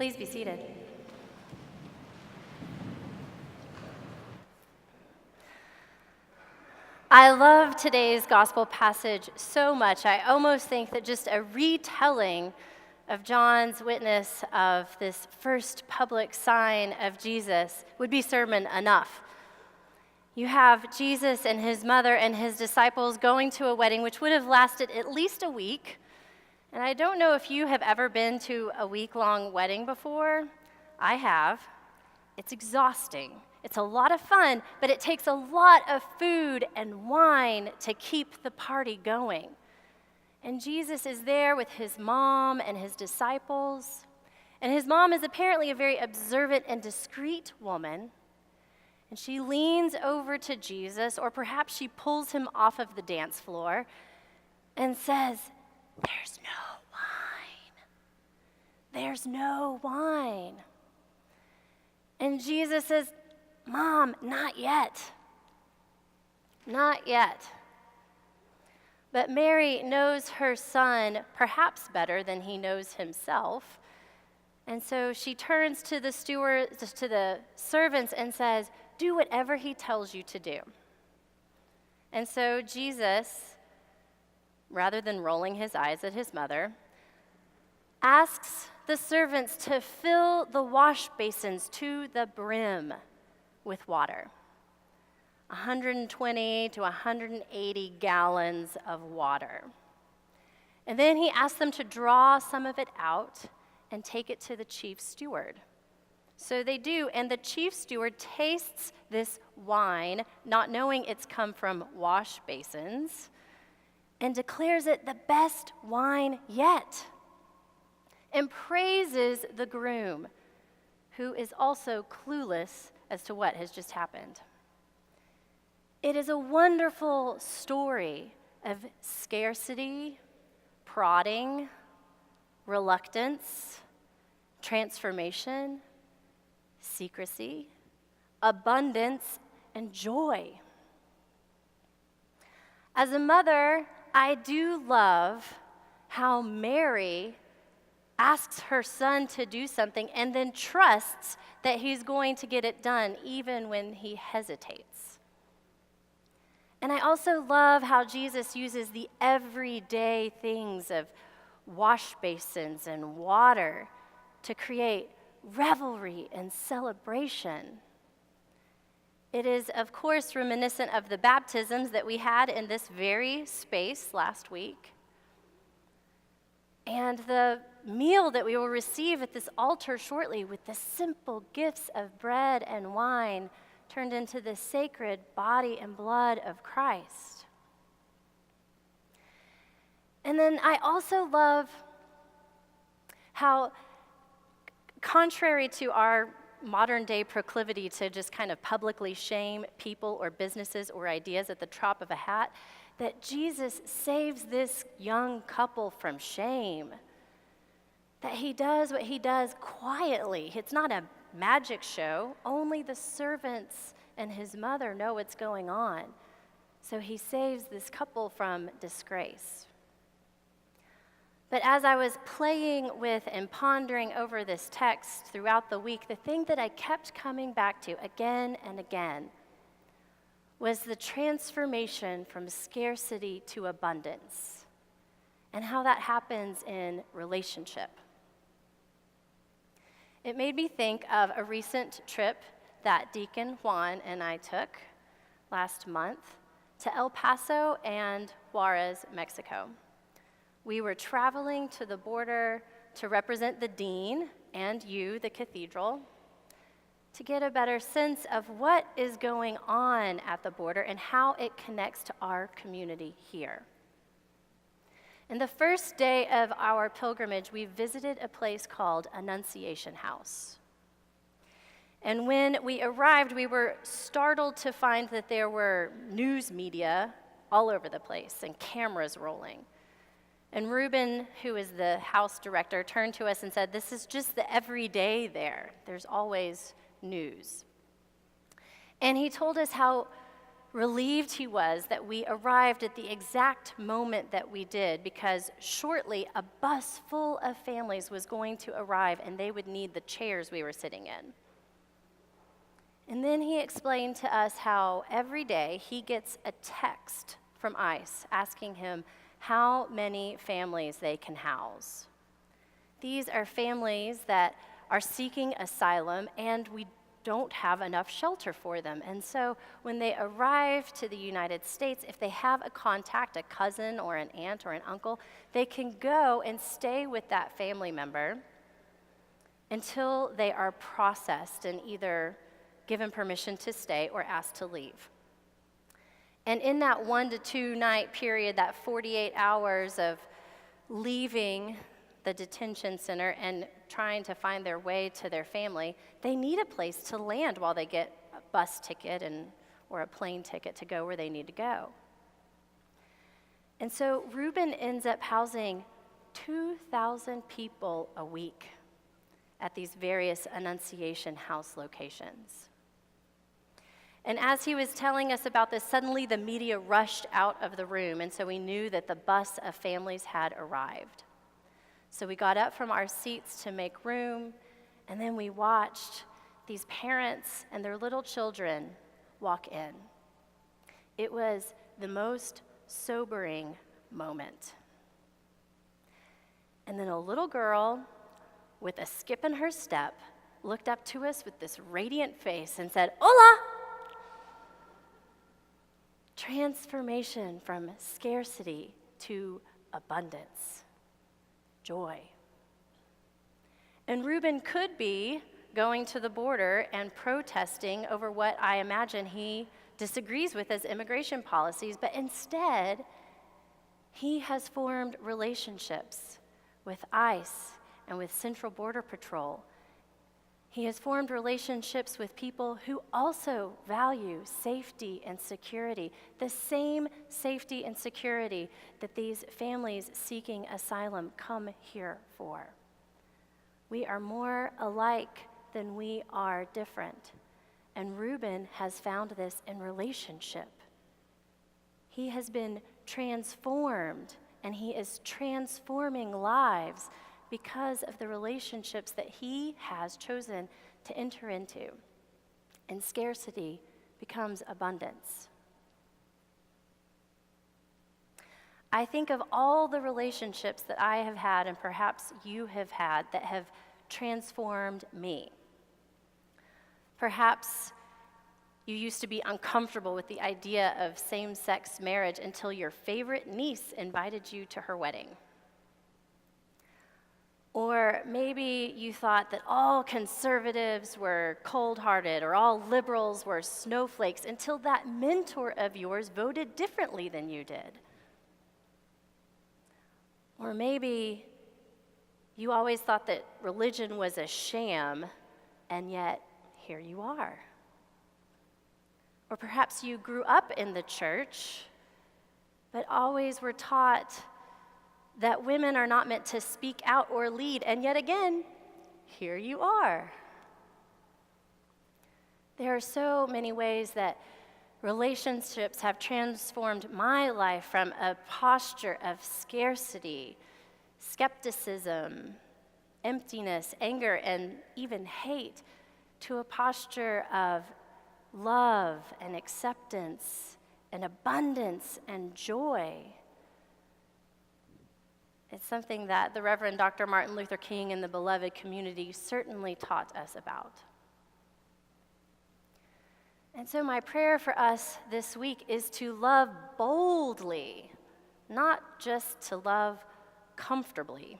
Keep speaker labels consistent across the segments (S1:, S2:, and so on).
S1: Please be seated. I love today's gospel passage so much. I almost think that just a retelling of John's witness of this first public sign of Jesus would be sermon enough. You have Jesus and his mother and his disciples going to a wedding which would have lasted at least a week. And I don't know if you have ever been to a week-long wedding before. I have. It's exhausting. It's a lot of fun, but it takes a lot of food and wine to keep the party going. And Jesus is there with his mom and his disciples. And his mom is apparently a very observant and discreet woman. And she leans over to Jesus, or perhaps she pulls him off of the dance floor and says, "There's no wine. There's no wine." And Jesus says, "Mom, not yet. Not yet." But Mary knows her son perhaps better than he knows himself. And so she turns to the servants and says, "Do whatever he tells you to do." And so Jesus, rather than rolling his eyes at his mother, asks the servants to fill the wash basins to the brim with water. 120 to 180 gallons of water. And then he asks them to draw some of it out and take it to the chief steward. So they do, and the chief steward tastes this wine, not knowing it's come from wash basins, and declares it the best wine yet, and praises the groom, who is also clueless as to what has just happened. It is a wonderful story of scarcity, prodding, reluctance, transformation, secrecy, abundance, and joy. As a mother, I do love how Mary asks her son to do something and then trusts that he's going to get it done even when he hesitates. And I also love how Jesus uses the everyday things of wash basins and water to create revelry and celebration. It is, of course, reminiscent of the baptisms that we had in this very space last week, and the meal that we will receive at this altar shortly with the simple gifts of bread and wine turned into the sacred body and blood of Christ. And then I also love how, contrary to our modern day proclivity to just kind of publicly shame people or businesses or ideas at the drop of a hat, that Jesus saves this young couple from shame. That he does what he does quietly. It's not a magic show. Only the servants and his mother know what's going on. So he saves this couple from disgrace. But as I was playing with and pondering over this text throughout the week, the thing that I kept coming back to again and again was the transformation from scarcity to abundance, and how that happens in relationship. It made me think of a recent trip that Deacon Juan and I took last month to El Paso and Juarez, Mexico. We were traveling to the border to represent the dean and you, the cathedral, to get a better sense of what is going on at the border and how it connects to our community here. And the first day of our pilgrimage, we visited a place called Annunciation House. And when we arrived, we were startled to find that there were news media all over the place and cameras rolling. And Ruben, who is the house director, turned to us and said, "This is just the everyday there. There's always news." And he told us how relieved he was that we arrived at the exact moment that we did, because shortly a bus full of families was going to arrive and they would need the chairs we were sitting in. And then he explained to us how every day he gets a text from ICE asking him how many families they can house. These are families that are seeking asylum, and we don't have enough shelter for them. And so when they arrive to the United States, if they have a contact, a cousin or an aunt or an uncle, they can go and stay with that family member until they are processed and either given permission to stay or asked to leave. And in that 1 to 2 night period, that 48 hours of leaving the detention center and trying to find their way to their family, they need a place to land while they get a bus ticket or a plane ticket to go where they need to go. And so Reuben ends up housing 2,000 people a week at these various Annunciation House locations. And as he was telling us about this, suddenly the media rushed out of the room, and so we knew that the bus of families had arrived. So we got up from our seats to make room, and then we watched these parents and their little children walk in. It was the most sobering moment. And then a little girl with a skip in her step looked up to us with this radiant face and said, "Hola!" Transformation from scarcity to abundance, joy. And Reuben could be going to the border and protesting over what I imagine he disagrees with as immigration policies, but instead, he has formed relationships with ICE and with Central Border Patrol. He has formed relationships with people who also value safety and security, the same safety and security that these families seeking asylum come here for. We are more alike than we are different, and Reuben has found this in relationship. He has been transformed, and he is transforming lives because of the relationships that he has chosen to enter into. And scarcity becomes abundance. I think of all the relationships that I have had, and perhaps you have had, that have transformed me. Perhaps you used to be uncomfortable with the idea of same-sex marriage until your favorite niece invited you to her wedding. Or maybe you thought that all conservatives were cold-hearted or all liberals were snowflakes until that mentor of yours voted differently than you did. Or maybe you always thought that religion was a sham, and yet here you are. Or perhaps you grew up in the church, but always were taught that women are not meant to speak out or lead, and yet again, here you are. There are so many ways that relationships have transformed my life from a posture of scarcity, skepticism, emptiness, anger, and even hate, to a posture of love and acceptance and abundance and joy. It's something that the Reverend Dr. Martin Luther King and the beloved community certainly taught us about. And so my prayer for us this week is to love boldly, not just to love comfortably.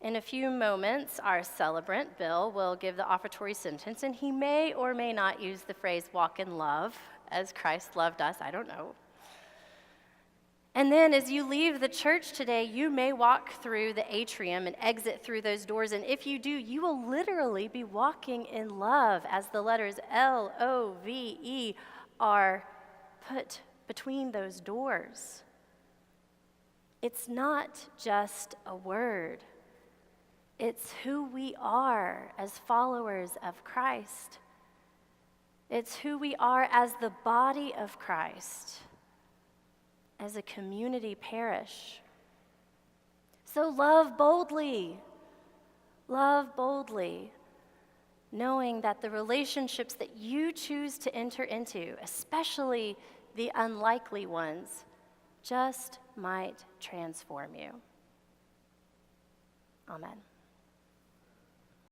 S1: In a few moments, our celebrant, Bill, will give the offertory sentence, and he may or may not use the phrase walk in love, as Christ loved us, I don't know. And then as you leave the church today, you may walk through the atrium and exit through those doors. And if you do, you will literally be walking in love as the letters L-O-V-E are put between those doors. It's not just a word. It's who we are as followers of Christ. It's who we are as the body of Christ, as a community parish. So love boldly, knowing that the relationships that you choose to enter into, especially the unlikely ones, just might transform you. Amen.